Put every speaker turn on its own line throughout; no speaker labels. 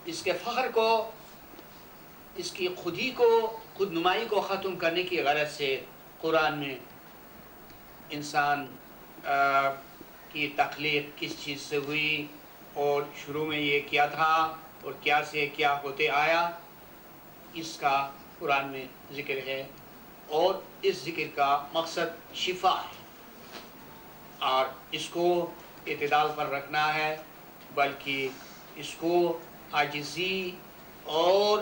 اس کے فخر کو، اس کی خودی کو، خود نمائی کو ختم کرنے کی غرض سے قرآن میں انسان کی تخلیق کس چیز سے ہوئی اور شروع میں یہ کیا تھا اور کیا سے کیا ہوتے آیا، اس کا قرآن میں ذکر ہے، اور اس ذکر کا مقصد شفا ہے، اور اس کو اعتدال پر رکھنا ہے، بلکہ اس کو عاجزی اور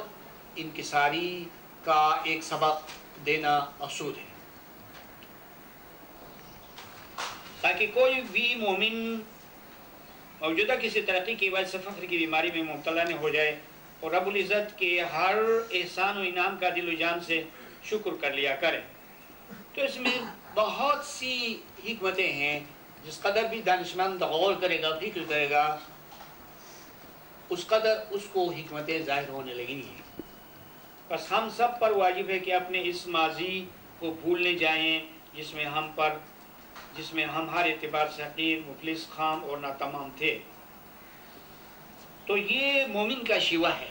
انکساری کا ایک سبق دینا مقصود ہے، تاکہ کوئی بھی مومن موجودہ کسی ترقی کی وجہ سے فخر کی بیماری میں مبتلا نہ ہو جائے اور رب العزت کے ہر احسان و انعام کا دل و جان سے شکر کر لیا کرے۔ تو اس میں بہت سی حکمتیں ہیں، جس قدر بھی دانشمند غور کرے گا، فکر کرے گا، اس قدر اس کو حکمتیں ظاہر ہونے لگیں گی۔ بس ہم سب پر واجب ہے کہ اپنے اس ماضی کو بھولنے جائیں جس میں ہم ہر اعتبار سے حقیر، مفلس، خام اور ناتمام تھے۔ تو یہ مومن کا شیوہ ہے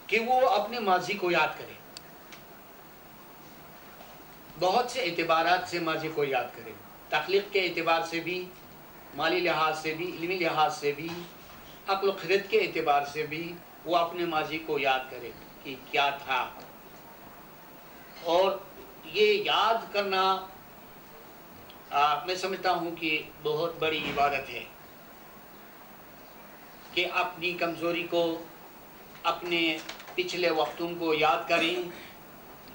کہ وہ اپنے ماضی کو یاد کرے، بہت سے اعتبارات سے ماضی کو یاد کرے، تخلیق کے اعتبار سے بھی، مالی لحاظ سے بھی، علمی لحاظ سے بھی، عقل و خرد کے اعتبار سے بھی وہ اپنے ماضی کو یاد کرے کہ کیا تھا۔ اور یہ یاد کرنا میں سمجھتا ہوں کہ بہت بڑی عبادت ہے، کہ اپنی کمزوری کو، اپنے پچھلے وقتوں کو یاد کریں،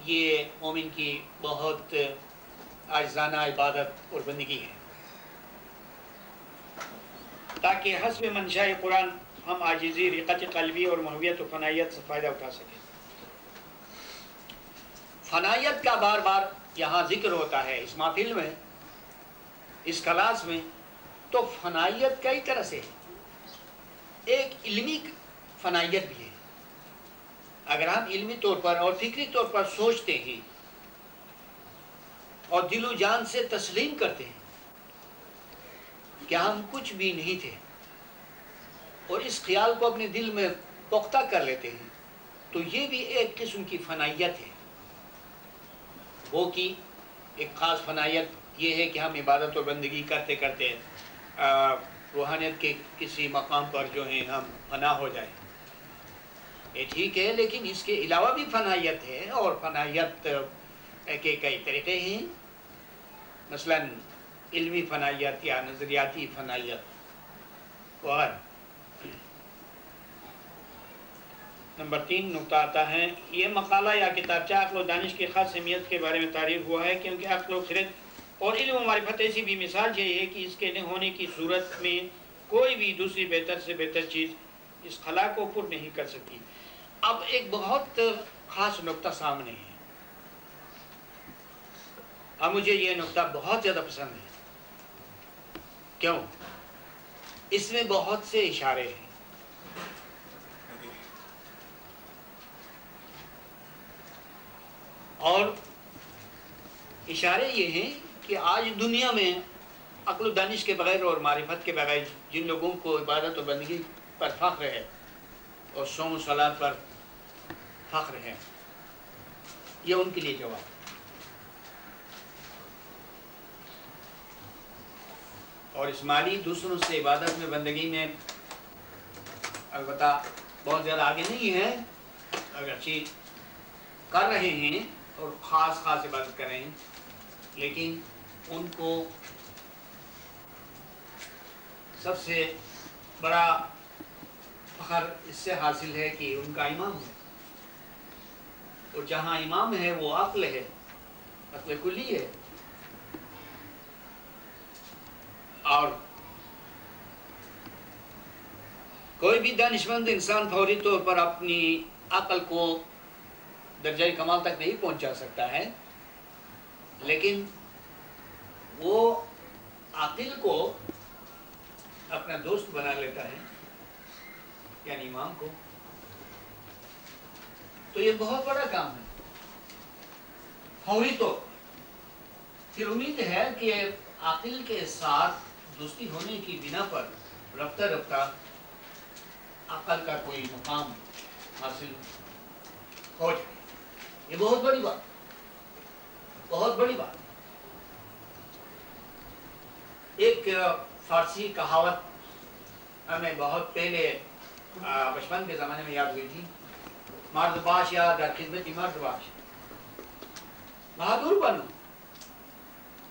یہ مومن کی بہت عاجزانہ عبادت اور بندگی ہے، تاکہ حسب منشاء قرآن ہم عاجزی، رقت قلبی اور محویت و فنائیت سے فائدہ اٹھا سکیں۔ فنائیت کا بار بار یہاں ذکر ہوتا ہے اس محفل میں، اس کلاس میں، تو فنائیت کئی طرح سے ہے، ایک علمی فنائیت بھی ہے۔ اگر ہم علمی طور پر اور فکری طور پر سوچتے ہیں اور دل و جان سے تسلیم کرتے ہیں کہ ہم کچھ بھی نہیں تھے، اور اس خیال کو اپنے دل میں پختہ کر لیتے ہیں، تو یہ بھی ایک قسم کی فنائیت ہے۔ وہ کی ایک خاص فنائیت یہ ہے کہ ہم عبادت اور بندگی کرتے کرتے روحانیت کے کسی مقام پر جو ہیں ہم فنا ہو جائیں، یہ ٹھیک ہے، لیکن اس کے علاوہ بھی فنائیت ہے، اور فنائیت کے کئی طریقے ہیں، مثلا علمی فنائیت یا نظریاتی فنائیت وغیرہ۔ نمبر 3 نقطہ آتا ہے، یہ مقالہ یا کتابچہ عقل و دانش کی خاص اہمیت کے بارے میں تعریف ہوا ہے، کیونکہ عقل و خرد اور علم و معرفت ایسی بھی مثال یہ ہے کہ اس کے نہ ہونے کی صورت میں کوئی بھی دوسری بہتر سے بہتر چیز اس خلا کو پر نہیں کر سکتی۔ اب ایک بہت خاص نقطہ سامنے ہے، اب مجھے یہ نقطہ بہت زیادہ پسند ہے۔ کیوں؟ اس میں بہت سے اشارے ہیں، اور اشارے یہ ہیں کہ آج دنیا میں عقل و دانش کے بغیر اور معرفت کے بغیر جن لوگوں کو عبادت و بندگی پر فخر ہے اور صوم و صلاۃ پر فخر ہے، یہ ان کے لیے جواب۔ اور اسماعیلی دوسروں سے عبادت میں، بندگی میں البتہ بہت زیادہ آگے نہیں ہے، اگرچہ کر رہے ہیں اور خاص عبادت کر رہے ہیں، لیکن ان کو سب سے بڑا فخر اس سے حاصل ہے کہ ان کا امام ہے، اور جہاں امام ہے وہ عقل ہے، عقل کلی ہے، اور کوئی بھی دانشمند انسان فوری طور پر اپنی عقل کو درجہ کمال تک نہیں پہنچا سکتا ہے، لیکن وہ عقل کو اپنا دوست بنا لیتا ہے، یعنی امام کو۔ تو یہ بہت بڑا کام ہے فوری طور پر۔ پھر امید ہے کہ عقل کے ساتھ دوستی ہونے کی بنا پر رفتہ رفتہ
عقل کا کوئی مقام حاصل ہو جائے. یہ بہت بڑی بات، بہت بڑی بات. ایک فارسی کہاوت ہمیں بہت پہلے بچپن کے زمانے میں یاد ہوئی تھی، مرد باش یا در خدمتی مرد باش. بہادر بنو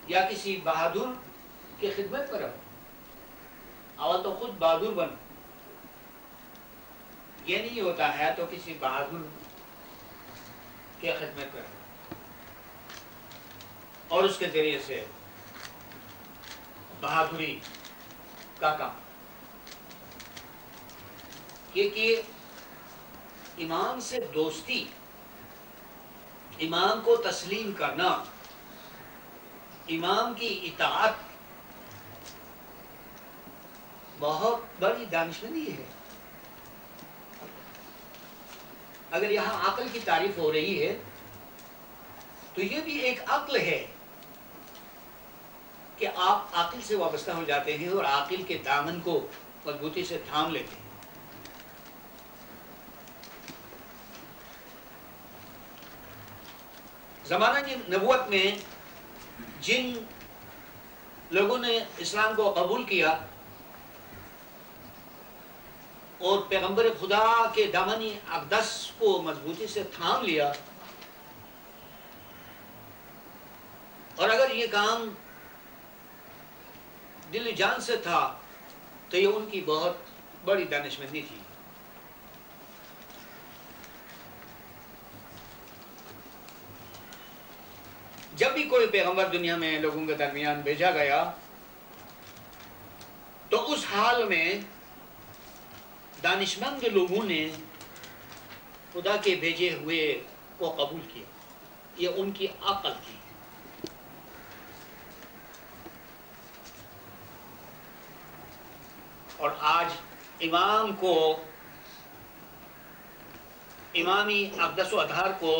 یا کسی بہادر کی خدمت کرو. اول تو خود بہادر بنو. یہ نہیں ہوتا ہے تو کسی بہادر کی خدمت کرو اور اس کے ذریعے سے بہادری کا کام. کیونکہ امام سے دوستی، امام کو تسلیم کرنا، امام کی اطاعت بہت بڑی دانشمندی ہے. اگر یہاں عقل کی تعریف ہو رہی ہے تو یہ بھی ایک عقل ہے کہ آپ عقل سے وابستہ ہو جاتے ہیں اور عقل کے دامن کو مضبوطی سے تھام لیتے ہیں. زمانہ نبوت میں جن لوگوں نے اسلام کو قبول کیا اور پیغمبر خدا کے دامن اقدس کو مضبوطی سے تھام لیا، اور اگر یہ کام دل جان سے تھا تو یہ ان کی بہت بڑی دانشمندی تھی. جب بھی کوئی پیغمبر دنیا میں لوگوں کے درمیان بھیجا گیا تو اس حال میں دانشمند لوگوں نے خدا کے بھیجے ہوئے کو قبول کیا. یہ ان کی عقل تھی. اور آج امام کو، امامی اقدس و اطہار کو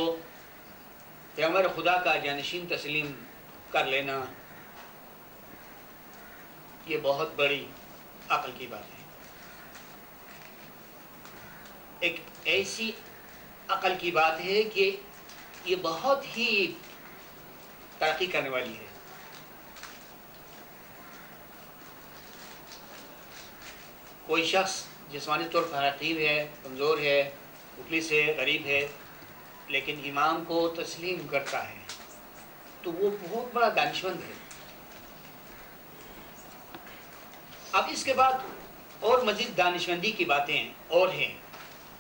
پیغمبر خدا کا جانشین تسلیم کر لینا، یہ بہت بڑی عقل کی بات ہے. ایک ایسی عقل کی بات ہے کہ یہ بہت ہی ترقی کرنے والی ہے. کوئی شخص جسمانی طور پر حقیر ہے، کمزور ہے، مفلس ہے، غریب ہے، لیکن امام کو تسلیم کرتا ہے تو وہ بہت بڑا دانشمند ہے. اب اس کے بعد اور مزید دانشمندی کی باتیں اور ہیں،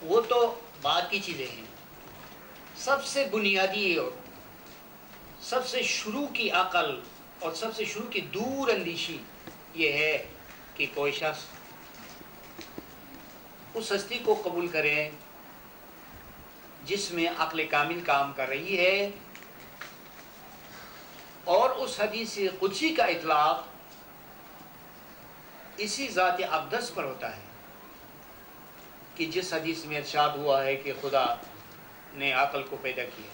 وہ تو بعد کی چیزیں ہیں. سب سے بنیادی اور سب سے شروع کی عقل اور سب سے شروع کی دور اندیشی یہ ہے کہ کوئی شخص اس ہستی کو قبول کرے جس میں عقل کامل کام کر رہی ہے، اور اس حدیث قدسی کا اطلاق اسی ذات اقدس پر ہوتا ہے کہ جس حدیث میں ارشاد ہوا ہے کہ خدا نے عقل کو پیدا کیا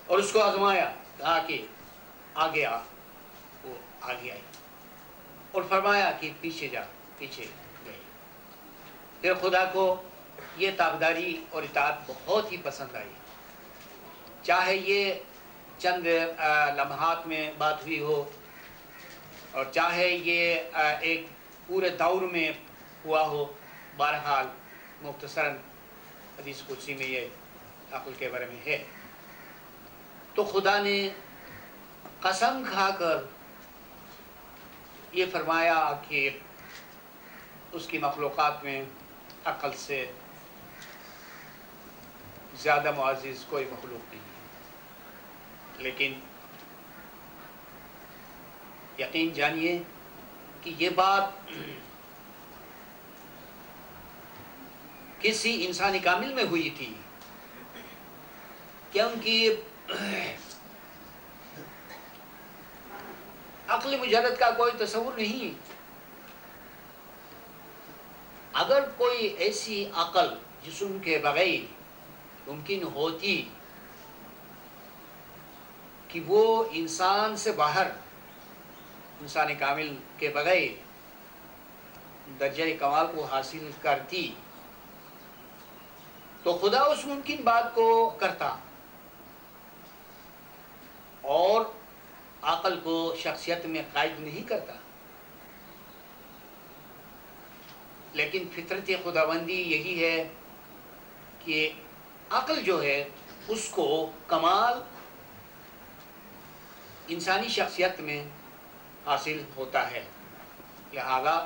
اور اس کو آزمایا، کہا کہ آگے آ، وہ آگے آئی، اور فرمایا کہ پیچھے جا، پیچھے گئی. پھر خدا کو یہ تابعداری اور اطاعت بہت ہی پسند آئی، چاہے یہ چند لمحات میں بات ہوئی ہو اور چاہے یہ ایک پورے دور میں ہوا ہو. بہرحال مختصراً حدیث قدسی میں یہ عقل کے بارے میں ہے. تو خدا نے قسم کھا کر یہ فرمایا کہ اس کی مخلوقات میں عقل سے زیادہ معزز کوئی مخلوق نہیں ہے. لیکن یقین جانیے کہ یہ بات کسی انسانی کامل میں ہوئی تھی، کیونکہ عقل مجرد کا کوئی تصور نہیں. اگر کوئی ایسی عقل جسم کے بغیر ممکن ہوتی کہ وہ انسان سے باہر، انسان کامل کے بغیر درجہ کمال کو حاصل کرتی تو خدا اس ممکن بات کو کرتا اور عقل کو شخصیت میں قائد نہیں کرتا، لیکن فطرت خداوندی یہی ہے کہ عقل جو ہے اس کو کمال انسانی شخصیت میں حاصل ہوتا ہے، لہذا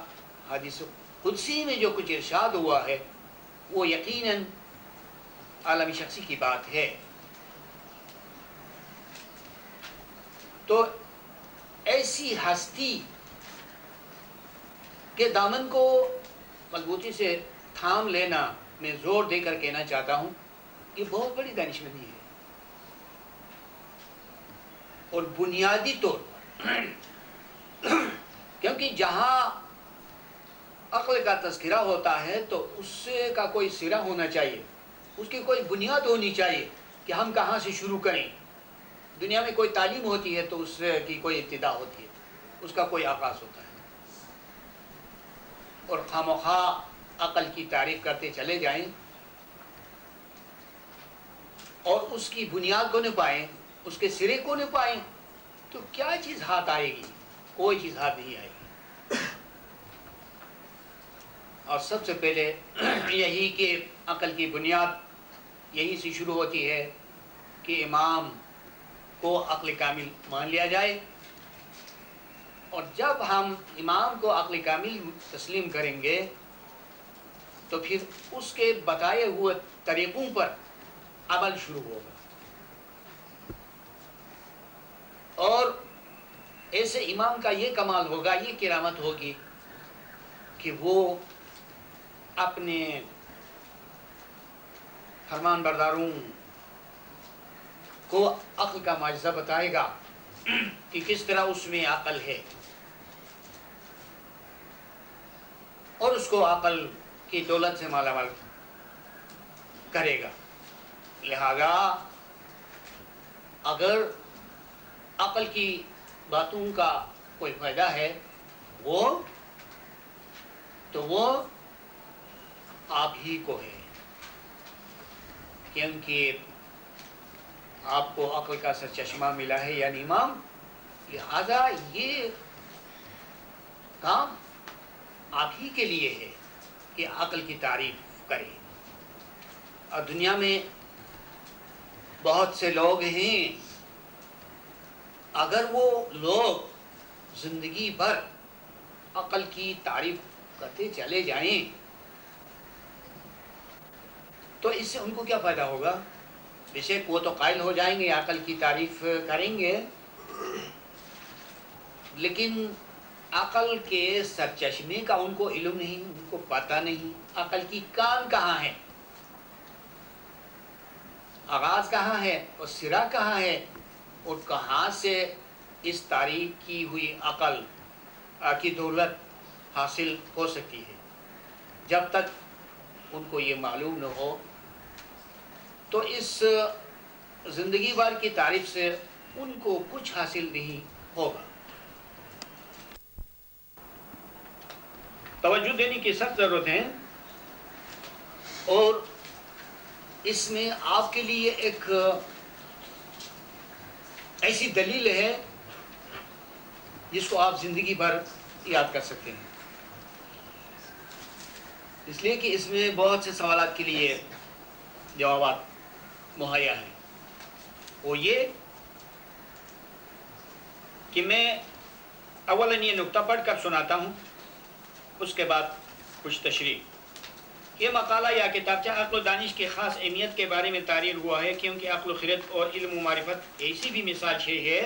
حدیث قدسی میں جو کچھ ارشاد ہوا ہے وہ یقیناً عالمی شخصی کی بات ہے۔ تو ایسی ہستی کے دامن کو مضبوطی سے تھام لینا میں زور دے کر کہنا چاہتا ہوں، یہ بہت بڑی دانشمندی ہے، اور بنیادی طور پر کیونکہ جہاں عقل کا تذکرہ ہوتا ہے تو اس کا کوئی سرا ہونا چاہیے، اس کی کوئی بنیاد ہونی چاہیے کہ ہم کہاں سے شروع کریں۔ دنیا میں کوئی تعلیم ہوتی ہے تو اس کی کوئی ابتدا ہوتی ہے، اس کا کوئی آغاز ہوتا ہے، اور خواہ عقل کی تعریف کرتے چلے جائیں اور اس کی بنیاد کو نہ پائیں، اس کے سرے کو نہ پائیں، تو کیا چیز ہاتھ آئے گی؟ کوئی چیز ہاتھ نہیں آئے گی۔ اور سب سے پہلے یہی کہ عقل کی بنیاد یہی سے شروع ہوتی ہے کہ امام کو عقل کامل مان لیا جائے، اور جب ہم امام کو عقل کامل تسلیم کریں گے تو پھر اس کے بتائے ہوئے طریقوں پر عمل شروع ہوگا، اور ایسے امام کا یہ کمال ہوگا، یہ کرامت ہوگی کہ وہ اپنے فرمان برداروں کو عقل کا معجزہ بتائے گا کہ کس طرح اس میں عقل ہے، اور اس کو عقل کی دولت سے مالا مال کرے گا۔ لہذا اگر عقل کی باتوں کا کوئی فائدہ ہے تو وہ آپ ہی کو ہے، کیونکہ آپ کو عقل کا سرچشمہ ملا ہے یعنی امام، لہذا یہ کام آپ ہی کے لیے ہے کہ عقل کی تعریف کریں۔ اور دنیا میں بہت سے لوگ ہیں، اگر وہ لوگ زندگی بھر عقل کی تعریف کرتے چلے جائیں تو اس سے ان کو کیا فائدہ ہوگا؟ بے شک وہ تو قائل ہو جائیں گے، عقل کی تعریف کریں گے، لیکن عقل کے سرچشمے کا ان کو علم نہیں، ان کو پتہ نہیں عقل کی کان کہاں ہے، آغاز کہاں ہے اور سرا کہاں ہے، اور کہاں سے اس تعریف کی ہوئی عقل کی دولت حاصل ہو سکتی ہے۔ جب تک ان کو یہ معلوم نہ ہو تو اس زندگی بھر کی تعریف سے ان کو کچھ حاصل نہیں ہوگا۔
توجہ دینے کی سخت ضرورت ہے،
اور اس میں آپ کے لیے ایک ایسی دلیل ہے جس کو آپ زندگی بھر یاد کر سکتے ہیں، اس لیے کہ اس میں بہت سے سوالات کے لیے جوابات مہیا ہیں۔ وہ یہ کہ میں اولاً یہ نقطہ پڑھ کر سناتا ہوں، اس کے بعد کچھ تشریح۔ یہ مقالہ یا کتابچہ عقل و دانش کی خاص اہمیت کے بارے میں تحریر ہوا ہے، کیونکہ عقل و خرد اور علم و معرفت ایسی بھی مثال ہے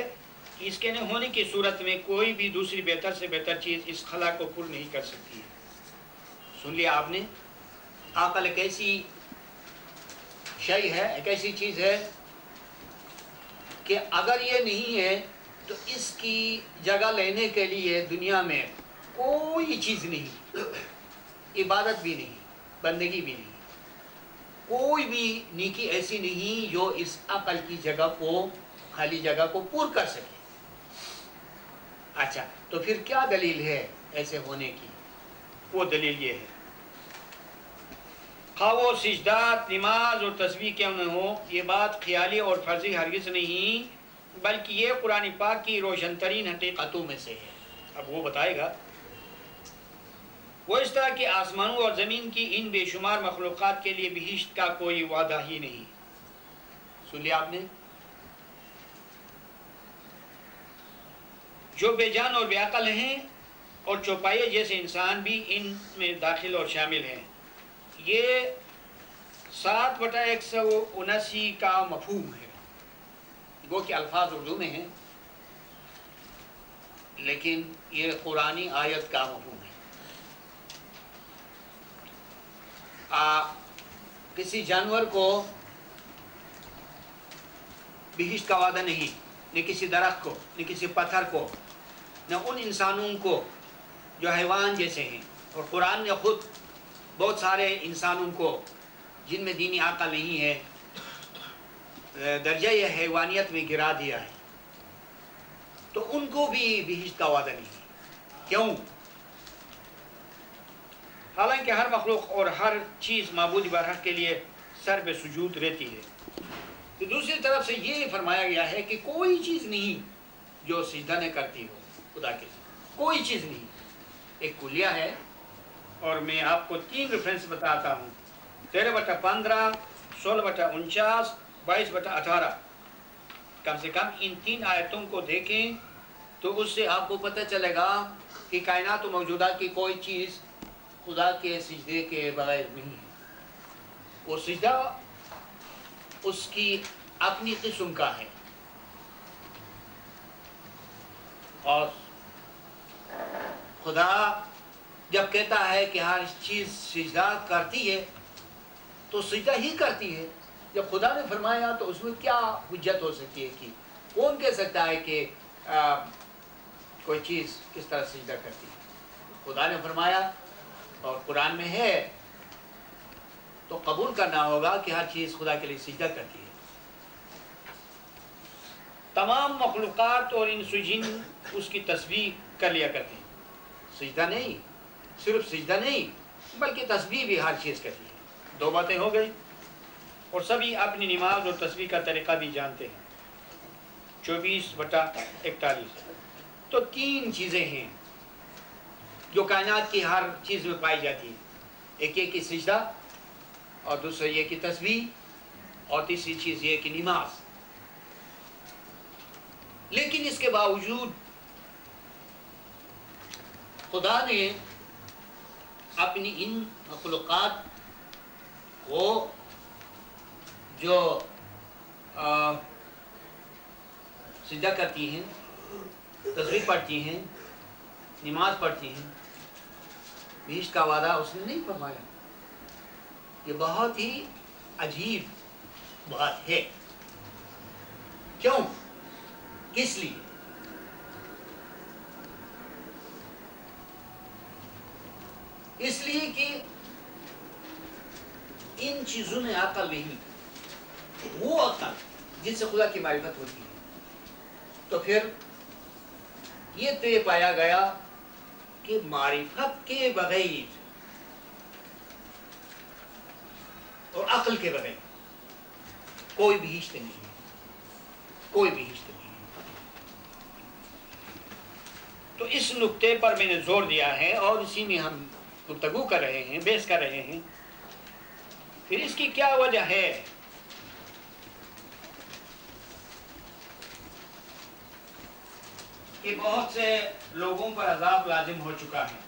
کہ اس کے نہ ہونے کی صورت میں کوئی بھی دوسری بہتر سے بہتر چیز اس خلا کو پر نہیں کر سکتی ہے۔ سن لیا آپ نے؟ عقل ایک ایسی شے ہے، ایک ایسی چیز ہے کہ اگر یہ نہیں ہے تو اس کی جگہ لینے کے لیے دنیا میں کوئی چیز نہیں، عبادت بھی نہیں، بندگی بھی نہیں، کوئی بھی نیکی ایسی نہیں جو اس عقل کی جگہ کو، خالی جگہ کو پور کر سکے۔ اچھا، تو پھر کیا دلیل ہے ایسے ہونے کی؟
وہ دلیل یہ ہے. خواہ وہ سجدات نماز اور تسبیح کیوں نہ ہو، یہ بات خیالی اور فرضی ہرگز نہیں، بلکہ یہ قرآن پاک کی روشن ترین حقیقتوں میں سے ہے. اب وہ بتائے گا. وہ اس طرح کہ آسمانوں اور زمین کی ان بے شمار مخلوقات کے لیے بہشت کا کوئی وعدہ ہی نہیں. سن لیا آپ نے؟ جو بے جان اور بے عقل ہیں اور چوپائے جیسے انسان بھی ان میں داخل اور شامل ہیں. یہ 7/179 کا مفہوم ہے. گو کہ الفاظ اردو میں ہیں لیکن یہ قرآنی آیت کا مفہوم ہے. کسی جانور کو بہشت کا وعدہ نہیں، نہ کسی درخت کو، نہ کسی پتھر کو، نہ ان انسانوں کو جو حیوان جیسے ہیں. اور قرآن نے خود بہت سارے انسانوں کو جن میں دینی عقل نہیں ہے درجہ یہ حیوانیت میں گرا دیا ہے. تو ان کو بھی بہشت کا وعدہ نہیں. کیوں؟ حالانکہ ہر مخلوق اور ہر چیز معبود برحق کے لیے سر بے سجود رہتی ہے. تو دوسری طرف سے یہ فرمایا گیا ہے کہ کوئی چیز نہیں جو سجدہ نہ کرتی ہو خدا کے ساتھ. کوئی چیز نہیں. ایک کلیہ ہے اور میں آپ کو 3 ریفرنس بتاتا ہوں. 13/15، 16/49، 22/18. کم سے کم ان 3 آیتوں کو دیکھیں تو اس سے آپ کو پتہ چلے گا کہ کائنات و موجودہ کی کوئی چیز خدا کے سجدے کے بغیر نہیں ہے. وہ سجدہ اس کی اپنی قسم کا ہے. اور خدا جب کہتا ہے کہ ہر چیز سجدہ کرتی ہے تو سجدہ ہی کرتی ہے. جب خدا نے فرمایا تو اس میں کیا حجت ہو سکتی ہے کہ کون کہہ سکتا ہے کہ کوئی چیز کس طرح سجدہ کرتی ہے؟ خدا نے فرمایا اور قرآن میں ہے تو قبول کرنا ہوگا کہ ہر چیز خدا کے لیے سجدہ کرتی ہے. تمام مخلوقات اور انس و جن اس کی تسبیح کر لیا کرتے ہیں. سجدہ نہیں، صرف سجدہ نہیں بلکہ تسبیح بھی ہر چیز کرتی ہے. 2 باتیں ہو گئی. اور سبھی اپنی نماز اور تسبیح کا طریقہ بھی جانتے ہیں. 24/41. تو 3 چیزیں ہیں جو کائنات کی ہر چیز میں پائی جاتی ہیں. ایک یہ کہ سجدہ، اور دوسرا یہ کہ تسبیح، اور تیسری چیز یہ کہ نماز. لیکن اس کے باوجود خدا نے اپنی ان مخلوقات کو جو سجدہ کرتی ہیں، تسبیح پڑھتی ہیں، نماز پڑھتی ہیں، بہشت کا وعدہ اس نے نہیں فرمایا. یہ بہت ہی عجیب بات ہے. کیوں؟ کس لیے؟ اس لیے کہ ان چیزوں میں عقل نہیں. وہ عقل جن سے خدا کی معرفت ہوتی ہے. تو پھر یہ طے پایا گیا کہ معرفت کے بغیر اور عقل کے بغیر کوئی بہشت نہیں ہے. کوئی بہشت نہیں ہے. تو اس نقطے پر میں نے زور دیا ہے اور اسی میں ہم گفتگو کر رہے ہیں، بحث کر رہے ہیں. پھر اس کی کیا وجہ ہے؟ کہ بہت سے لوگوں پر عذاب لازم ہو چکا ہے.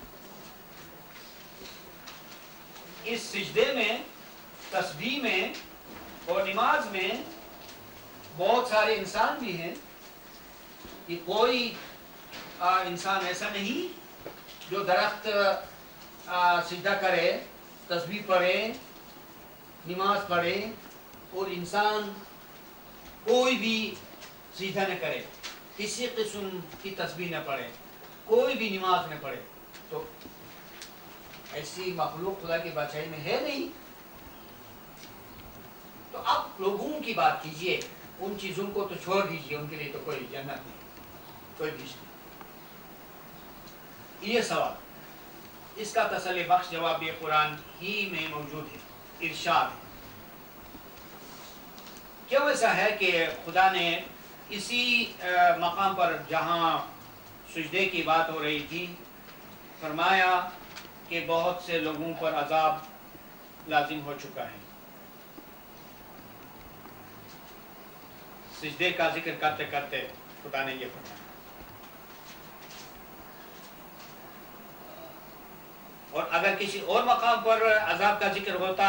اس سجدے میں، تسبیح میں اور نماز میں بہت سارے انسان بھی ہیں. کہ کوئی انسان ایسا نہیں جو درخت سجدہ کرے، تسبیح پڑھے، نماز پڑھے، اور انسان کوئی بھی سجدہ نہ کرے، کسی قسم کی تسبیح نہ پڑھے، کوئی بھی نماز نہ پڑھے. تو ایسی مخلوق خدا کی بادشاہی میں ہے نہیں. تو اب لوگوں کی بات کیجئے، ان چیزوں کو تو چھوڑ دیجئے، ان کے لیے تو کوئی جنت نہیں، کوئی بہشت نہیں. یہ سوال
اس کا تسلی بخش جواب یہ قرآن ہی میں موجود ہے، ارشاد ہے۔ کیوں ایسا ہے کہ خدا نے اسی مقام پر جہاں سجدے کی بات ہو رہی تھی فرمایا کہ بہت سے لوگوں پر عذاب لازم ہو چکا ہے۔ سجدے کا ذکر کرتے کرتے خدا نے یہ فرمایا۔ اور اگر کسی اور مقام پر عذاب کا ذکر ہوتا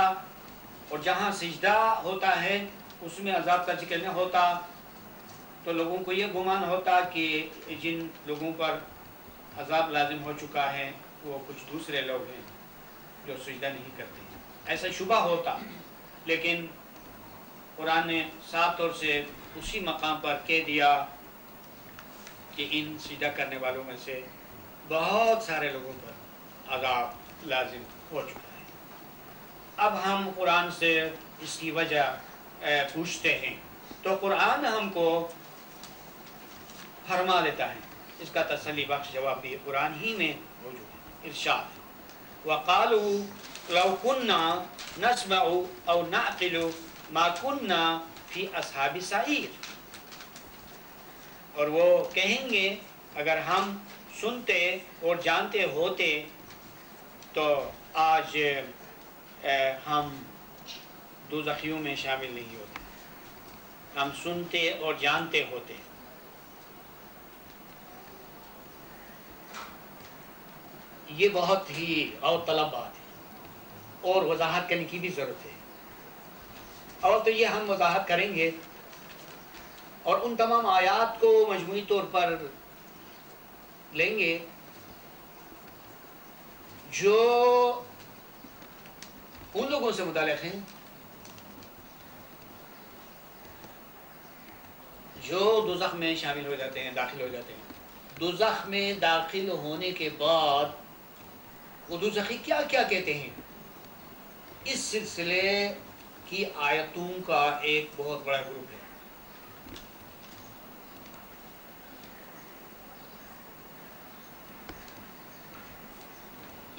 اور جہاں سجدہ ہوتا ہے اس میں عذاب کا ذکر نہ ہوتا تو لوگوں کو یہ گمان ہوتا کہ جن لوگوں پر عذاب لازم ہو چکا ہے وہ کچھ دوسرے لوگ ہیں جو سجدہ نہیں کرتے ہیں، ایسا شبہ ہوتا۔ لیکن قرآن نے صاف طور سے اسی مقام پر کہہ دیا کہ ان سجدہ کرنے والوں میں سے بہت سارے لوگوں پر عذاب لازم ہو چکا ہے۔ اب ہم قرآن سے اس کی وجہ پوچھتے ہیں تو قرآن ہم کو فرما دیتا ہے، اس کا تسلی بخش جواب بھی قرآن ہی میں موجود ہے، ارشاد ہے۔ وَقَالُوا لَوْ كُنَّا نَسْمَعُ أَوْ نَعْقِلُ مَا كُنَّا فِي أَصْحَابِ السَّعِيرِ، اور وہ کہیں گے اگر ہم سنتے اور جانتے ہوتے تو آج ہم دوزخیوں میں شامل نہیں ہوتے، ہم سنتے اور جانتے ہوتے۔ یہ بہت ہی غور طلب بات ہے اور وضاحت کرنے کی بھی ضرورت ہے، اور تو یہ ہم وضاحت کریں گے اور ان تمام آیات کو مجموعی طور پر لیں گے جو ان لوگوں سے متعلق ہیں جو دوزخ میں شامل ہو جاتے ہیں، داخل ہو جاتے ہیں۔ دوزخ میں داخل ہونے کے بعد وہ دوزخی کیا کیا کہتے ہیں، اس سلسلے کی آیتوں کا ایک بہت بڑا گروپ ہے۔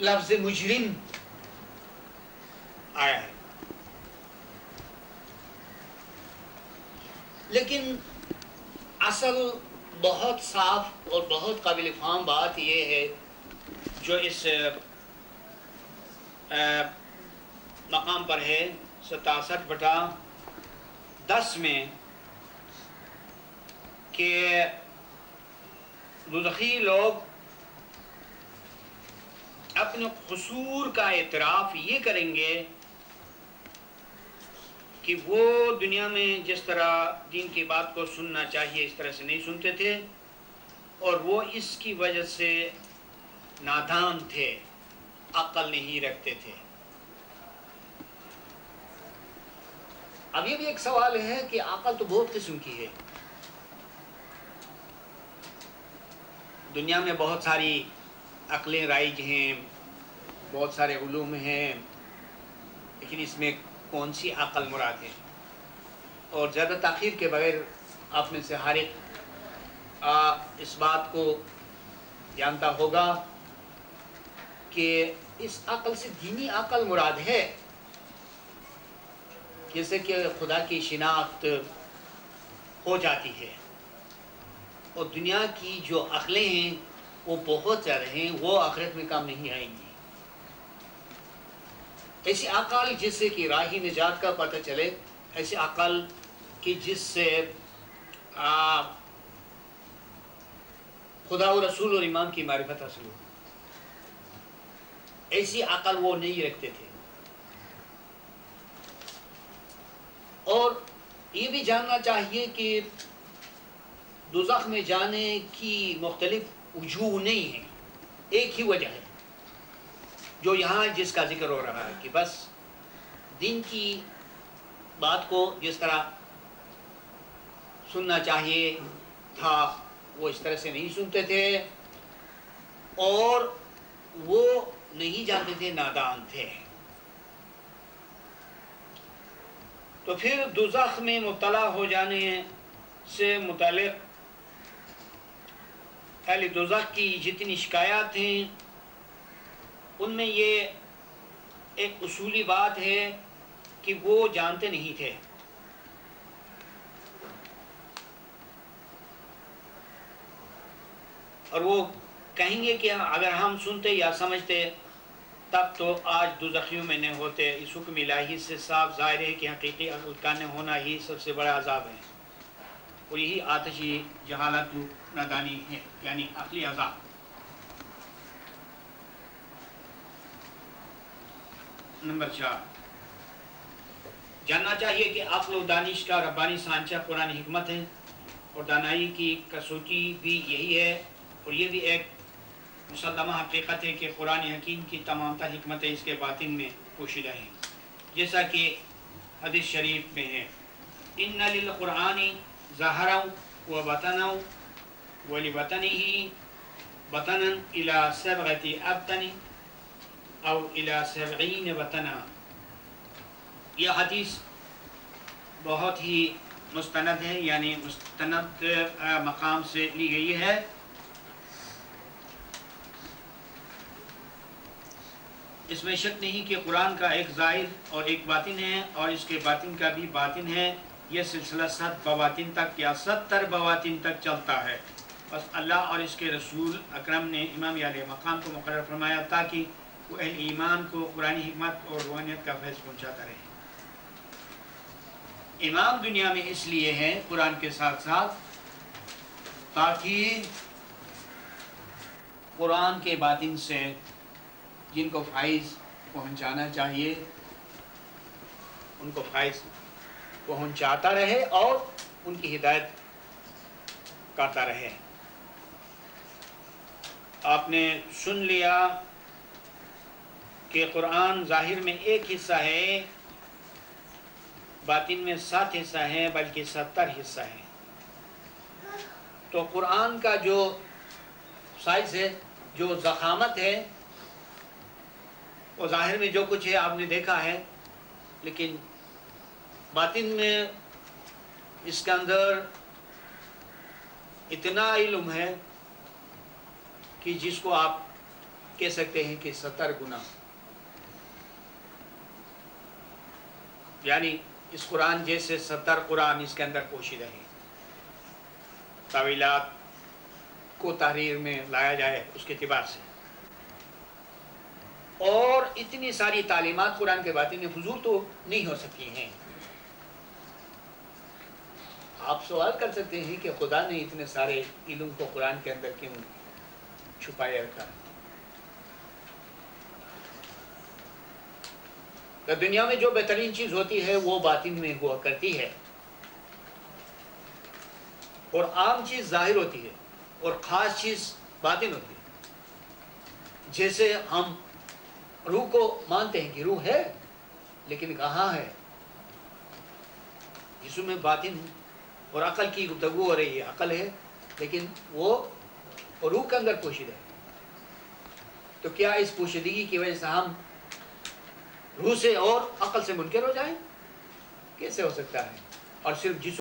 لفظ مجرم آیا ہے، لیکن اصل بہت صاف اور بہت قابل فہم بات یہ ہے جو اس مقام پر ہے 67/10 میں کہ دوزخی لوگ اپنے قصور کا اعتراف یہ کریں گے کہ وہ دنیا میں جس طرح دین کی بات کو سننا چاہیے اس طرح سے نہیں سنتے تھے اور وہ اس کی وجہ سے نادان تھے، عقل نہیں رکھتے تھے۔ اب یہ بھی ایک سوال ہے کہ عقل تو بہت قسم کی ہے، دنیا میں بہت ساری عقلیں رائج ہیں، بہت سارے علوم ہیں، لیکن اس میں کون سی عقل مراد ہے؟ اور زیادہ تاخیر کے بغیر آپ میں سے ہر ایک اس بات کو جانتا ہوگا کہ اس عقل سے دینی عقل مراد ہے، جیسے کہ خدا کی شناخت ہو جاتی ہے، اور دنیا کی جو عقلیں ہیں وہ بہت زیادہ ہیں، وہ آخرت میں کام نہیں آئیں گی۔ ایسی عقل جس سے کہ راہ نجات کا پتہ چلے، ایسی عقل کہ جس سے خدا و رسول اور امام کی معرفت حاصل ہو، ایسی عقل وہ نہیں رکھتے تھے۔ اور یہ بھی جاننا چاہیے کہ دوزخ میں جانے کی مختلف وجوہ نہیں ہیں، ایک ہی وجہ ہے جو یہاں جس کا ذکر ہو رہا ہے کہ بس دین کی بات کو جس طرح سننا چاہیے تھا وہ اس طرح سے نہیں سنتے تھے اور وہ نہیں جانتے تھے، نادان تھے۔ تو پھر دوزخ میں مبتلا ہو جانے سے متعلق اہل دوزخ کی جتنی شکایات ہیں
ان میں یہ ایک اصولی بات ہے کہ وہ جانتے نہیں تھے، اور وہ کہیں گے کہ اگر ہم سنتے یا سمجھتے تب تو آج دوزخیوں میں نہیں ہوتے۔ اس حکم الہی سے صاف ظاہر ہے کہ حقیقی عقل کا نہ ہونا ہی سب سے بڑا عذاب ہے، اور یہی آتشی جہالت و نادانی ہے، یعنی عقلی عذاب۔ نمبر 4، جاننا چاہیے کہ عقل و دانش کا ربانی سانچہ قرآن حکمت ہے، اور دانائی کی کسوٹی بھی یہی ہے، اور یہ بھی ایک مسلمہ حقیقت ہے کہ قرآن حکیم کی تمام تر حکمتیں اس کے باطن میں پوشیدہ ہیں، جیسا کہ حدیث شریف میں ہے، ان للقرآن ظاہرا و بطنا ولبطنہ بطنا الی سبعۃ ابطن او الی 70 بطنا۔ یہ حدیث بہت ہی مستند ہے، یعنی مستند مقام سے لی گئی ہے۔ اس میں شک نہیں کہ قرآن کا ایک ظاہر اور ایک باطن ہے، اور اس کے باطن کا بھی باطن ہے۔ یہ سلسلہ 100 بواطن تک یا 70 بواطن تک چلتا ہے۔ بس اللہ اور اس کے رسول اکرم نے امام علیہ مقام کو مقرر فرمایا تاکہ وہ اہل ایمان کو قرآن حکمت اور روحانیت کا فیض پہنچاتا رہے۔ امام دنیا میں اس لیے ہیں قرآن کے ساتھ ساتھ تاکہ قرآن کے باطن سے جن کو فائز پہنچانا چاہیے ان کو فائز پہنچاتا رہے اور ان کی ہدایت کرتا رہے۔ آپ نے سن لیا کہ قرآن ظاہر میں ایک حصہ ہے، باطن میں 7 حصہ ہے، بلکہ 70 حصہ ہے۔ تو قرآن کا جو سائز ہے، جو ضخامت ہے، وہ ظاہر میں جو کچھ ہے آپ نے دیکھا ہے، لیکن باطن میں اس کے اندر اتنا علم ہے کہ جس کو آپ کہہ سکتے ہیں کہ 70 گنا، یعنی اس قرآن جیسے 70 قرآن اس کے اندر پوشیدہ ہے۔ تعویلات کو تحریر میں لایا جائے اس کے اعتبار سے، اور اتنی ساری تعلیمات قرآن کے باطن میں فضول تو نہیں ہو سکتی ہیں۔ آپ سوال کر سکتے ہیں کہ خدا نے اتنے سارے علم کو قرآن کے اندر کیوں چھپائے رکھا؟ تو دنیا میں جو بہترین چیز ہوتی ہے وہ باطن میں ہوا کرتی ہے، اور عام چیز ظاہر ہوتی ہے، اور خاص چیز باطن ہوتی ہے۔ جیسے ہم روح کو مانتے ہیں کہ روح ہے، لیکن کہاں ہے؟ جسم میں باطن ہے، اور عقل کی گفتگو ہو رہی ہے، عقل ہے لیکن وہ روح کے اندر پوشیدہ ہے۔ تو کیا اس پوشیدگی کی وجہ سے ہم روح سے اور عقل سے منکر ہو جائیں؟ کیسے ہو سکتا ہے؟ اور صرف جسم